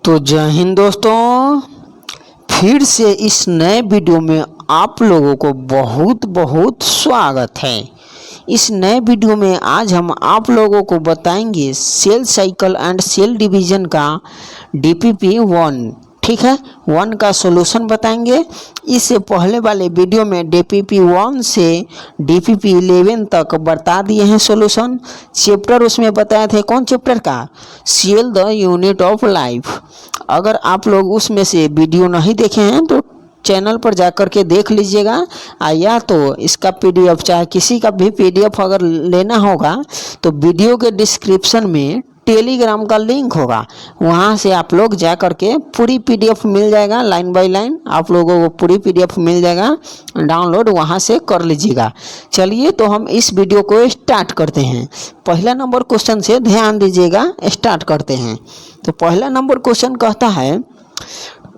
तो जय हिंद दोस्तों, फिर से इस नए वीडियो में आप लोगों को बहुत बहुत स्वागत है। इस नए वीडियो में आज हम आप लोगों को बताएंगे cell cycle and cell division का DPP 1, ठीक है, 1 का सॉल्यूशन बताएंगे। इससे पहले वाले वीडियो में DPP 1 से DPP 11 तक बता दिए हैं सॉल्यूशन। चैप्टर उसमें बताए थे, कौन चैप्टर का? Cell the unit of life. अगर आप लोग उसमें से वीडियो नहीं देखे हैं तो चैनल पर जाकर के देख लीजिएगा, या तो इसका PDF चाहे किसी का भी PDF अगर लेना होगा तो वीडियो के डिस्क्रिप्शन में टेलीग्राम का लिंक होगा, वहाँ से आप लोग जा कर के पूरी PDF मिल जाएगा। लाइन बाय लाइन आप लोगों को पूरी PDF मिल जाएगा, डाउनलोड वहाँ से कर लीजिएगा। चलिए तो हम इस वीडियो को स्टार्ट करते हैं। पहला नंबर क्वेश्चन से ध्यान दीजिएगा, स्टार्ट करते हैं। तो पहला नंबर क्वेश्चन कहता है,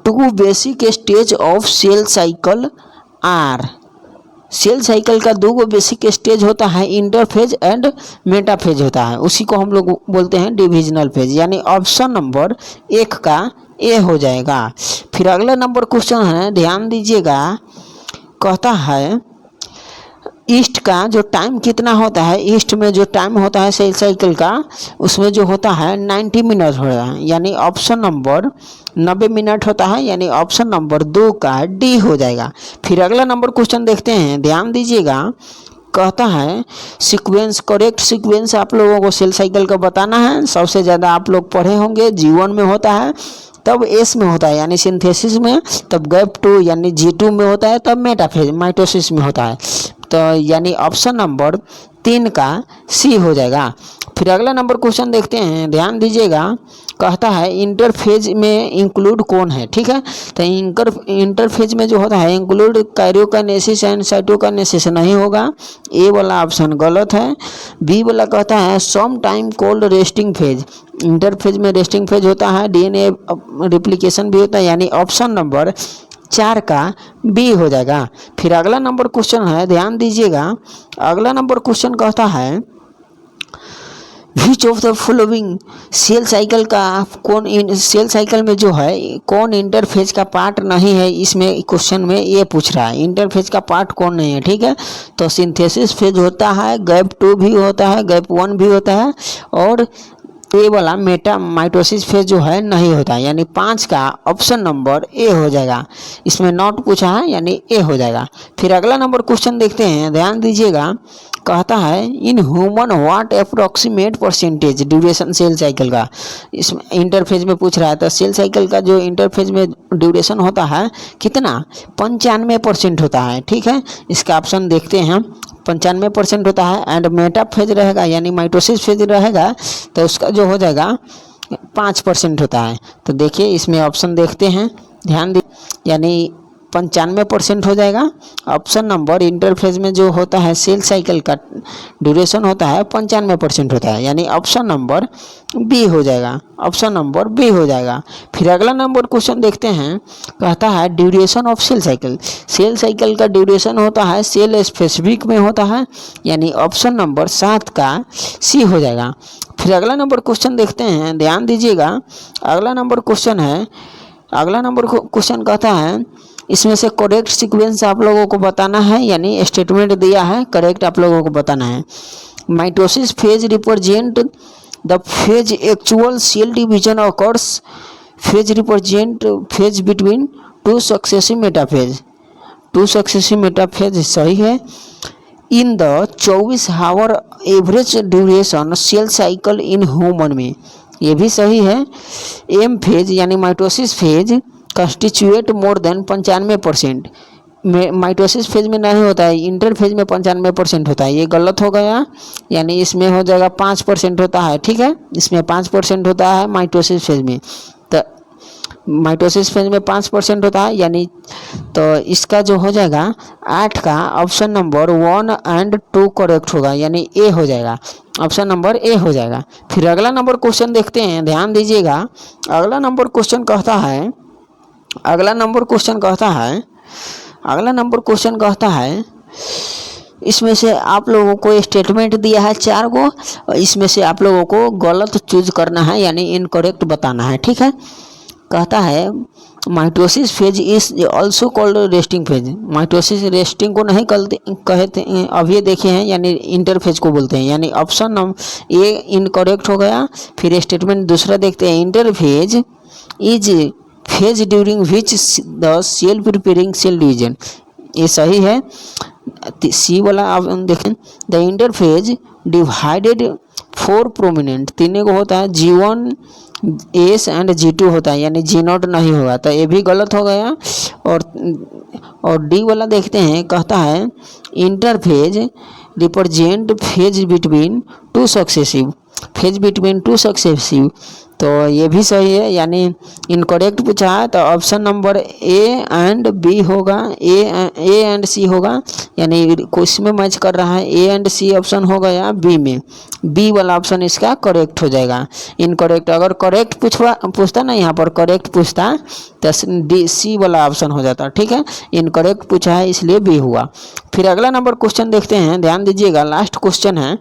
two basic stage of cell cycle are. Cell cycle का दो बेसिक स्टेज होता है, इंटरफेज एंड मेटाफेज होता है। उसी को हम लोग बोलते हैं डिविजनल फेज, यानी ऑप्शन नंबर 1 का ए हो जाएगा। फिर अगला नंबर क्वेश्चन है, ध्यान दीजिएगा, कहता है ईस्ट का जो टाइम कितना होता है। ईस्ट में जो टाइम होता है सेल साइकिल का, उसमें जो होता है 90 मिनट होता है, यानी ऑप्शन नंबर 90 मिनट होता है, यानी ऑप्शन नंबर 2 का डी हो जाएगा। फिर अगला नंबर क्वेश्चन देखते हैं, ध्यान दीजिएगा, कहता है सीक्वेंस, करेक्ट सीक्वेंस आप लोगों को सेल साइकिल का बताना है। सबसे ज़्यादा आप लोग पढ़े होंगे, G1 में होता है, तब एस में होता है यानी सिंथेसिस में, तब गैप 2 यानी G2 में होता है, तब मेटाफेज माइटोसिस में होता है। तो यानी ऑप्शन नंबर 3 का सी हो जाएगा। फिर अगला नंबर क्वेश्चन देखते हैं, ध्यान दीजिएगा, कहता है इंटरफेज में इंक्लूड कौन है, ठीक है। तो इंटरफेज में जो होता है इंक्लूड कैरियोकाइनेसिस एंड साइटोकाइनेसिस नहीं होगा, ए वाला ऑप्शन गलत है। बी वाला कहता है some time called resting phase. Interphase में रेस्टिंग फेज होता है, DNA रिप्लिकेशन भी होता है, यानी ऑप्शन नंबर 4 का बी हो जाएगा। फिर अगला नंबर क्वेश्चन है, ध्यान दीजिएगा, अगला नंबर क्वेश्चन कहता है which of the following cell cycle का कौन, सेल साइकिल में जो है कौन इंटरफेज का पार्ट नहीं है। इसमें क्वेश्चन में ये पूछ रहा है इंटरफेज का पार्ट कौन नहीं है, ठीक है। तो सिंथेसिस फेज होता है, गैप 2 भी होता है, गैप 1 भी होता है, और ए वाला मेटा माइटोसिस फेज जो है नहीं होता है, यानी 5 का ऑप्शन नंबर ए हो जाएगा। इसमें नॉट पूछा है, यानी ए हो जाएगा। फिर अगला नंबर क्वेश्चन देखते हैं, ध्यान दीजिएगा, कहता है in human what approximate percentage duration cell cycle का। इसमें इंटरफेज में पूछ रहा है, तो सेल साइकिल का जो इंटरफेज में ड्यूरेशन होता है कितना, 95% होता है, ठीक है। इसका ऑप्शन देखते हैं, 95% होता है। एंड मेटा फेज रहेगा यानी माइटोसिस फेज रहेगा, तो उसका जो हो जाएगा 5% होता है। तो देखिए इसमें ऑप्शन देखते हैं, ध्यान दी, यानी 95% हो जाएगा। ऑप्शन नंबर इंटरफेज में जो होता है सेल साइकिल का ड्यूरेशन होता है 95% होता है, यानी ऑप्शन नंबर बी हो जाएगा, ऑप्शन नंबर बी हो जाएगा। फिर अगला नंबर क्वेश्चन देखते हैं, कहता है duration of cell cycle. Cell cycle का ड्यूरेशन होता है सेल स्पेसिफिक में होता है, यानी ऑप्शन नंबर 7 का सी हो जाएगा। फिर अगला नंबर क्वेश्चन देखते हैं, ध्यान दीजिएगा, अगला नंबर क्वेश्चन है, अगला नंबर क्वेश्चन कहता है इसमें से करेक्ट सीक्वेंस आप लोगों को बताना है, यानी स्टेटमेंट दिया है, करेक्ट आप लोगों को बताना है। Mitosis phase represent the phase actual cell division occurs. Phase represent phase between 2 successive metaphase. 2 successive metaphase सही है। In the 24 hour average duration cell cycle in human में, ये भी सही है। एम फेज यानी mitosis phase constitute more than 95%। Mitosis phase में नहीं होता है, इंटरफेज में 95% होता है, ये गलत हो गया, यानी इसमें हो जाएगा 5% होता है, ठीक है। इसमें 5% होता है माइटोसिस फेज में, तो माइटोसिस फेज में 5% होता है, यानी तो इसका जो हो जाएगा 8 का ऑप्शन नंबर 1 एंड 2 करेक्ट होगा, यानी ए हो जाएगा, ऑप्शन नंबर ए हो जाएगा। फिर अगला नंबर क्वेश्चन देखते हैं, ध्यान दीजिएगा, अगला नंबर क्वेश्चन कहता है, अगला नंबर क्वेश्चन कहता है, अगला नंबर क्वेश्चन कहता है इसमें से आप लोगों को स्टेटमेंट दिया है 4 गो, इसमें से आप लोगों को गलत चूज करना है, यानी इनकरेक्ट बताना है, ठीक है। कहता है mitosis phase is also called resting phase. Mitosis resting को नहीं कहते हैं, अभी देखे हैं, यानी इंटरफेज को बोलते हैं। यानी ऑप्शन नंबर ए इनकरेक्ट हो गया। फिर स्टेटमेंट दूसरा देखते हैं, interphase is phase during which the cell preparing cell division, ये सही है। सी वाला आप देखें, द इंटरफेज डिवाइडेड 4 प्रोमिनेंट, तीन को होता है, G1 एस एंड G2 होता है, यानी G0 नहीं होगा, तो ये भी गलत हो गया। और डी वाला देखते हैं, कहता है interphase represent phase between two successive, phase between two successive, तो ये भी सही है, यानी इनकरेक्ट पूछा है, तो option number A and B होगा, ए एंड सी होगा, यानी क्वेश्चन में मैच कर रहा है, ए एंड सी ऑप्शन हो गया बी में, बी वाला ऑप्शन इसका करेक्ट हो जाएगा। इनकरेक्ट अगर करेक्ट पूछता ना, यहाँ पर करेक्ट पूछता तो डी सी वाला ऑप्शन हो जाता, ठीक है। इनकरेक्ट पूछा है इसलिए बी हुआ। फिर अगला नंबर क्वेश्चन देखते हैं, ध्यान दीजिएगा, लास्ट क्वेश्चन है,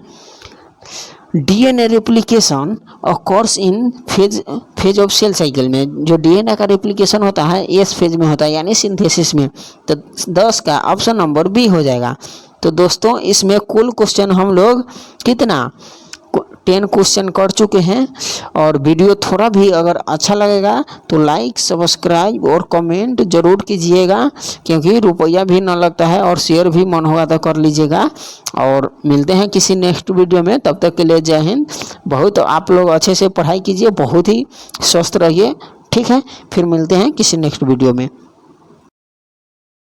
DNA replication occurs in phase of cell cycle में, जो डीएनए का रेप्लिकेशन होता है एस फेज में होता है, यानी सिंथेसिस में, तो 10 का ऑप्शन नंबर बी हो जाएगा। तो दोस्तों इसमें कुल क्वेश्चन हम लोग कितना 10 क्वेश्चन कर चुके हैं। और वीडियो थोड़ा भी अगर अच्छा लगेगा तो लाइक, सब्सक्राइब और कमेंट जरूर कीजिएगा, क्योंकि रुपया भी ना लगता है, और शेयर भी मन होगा तो कर लीजिएगा। और मिलते हैं किसी नेक्स्ट वीडियो में, तब तक के लिए जय हिंद। बहुत आप लोग अच्छे से पढ़ाई कीजिए, बहुत ही स्वस्थ रहिए, ठीक है। फिर मिलते हैं किसी नेक्स्ट वीडियो में।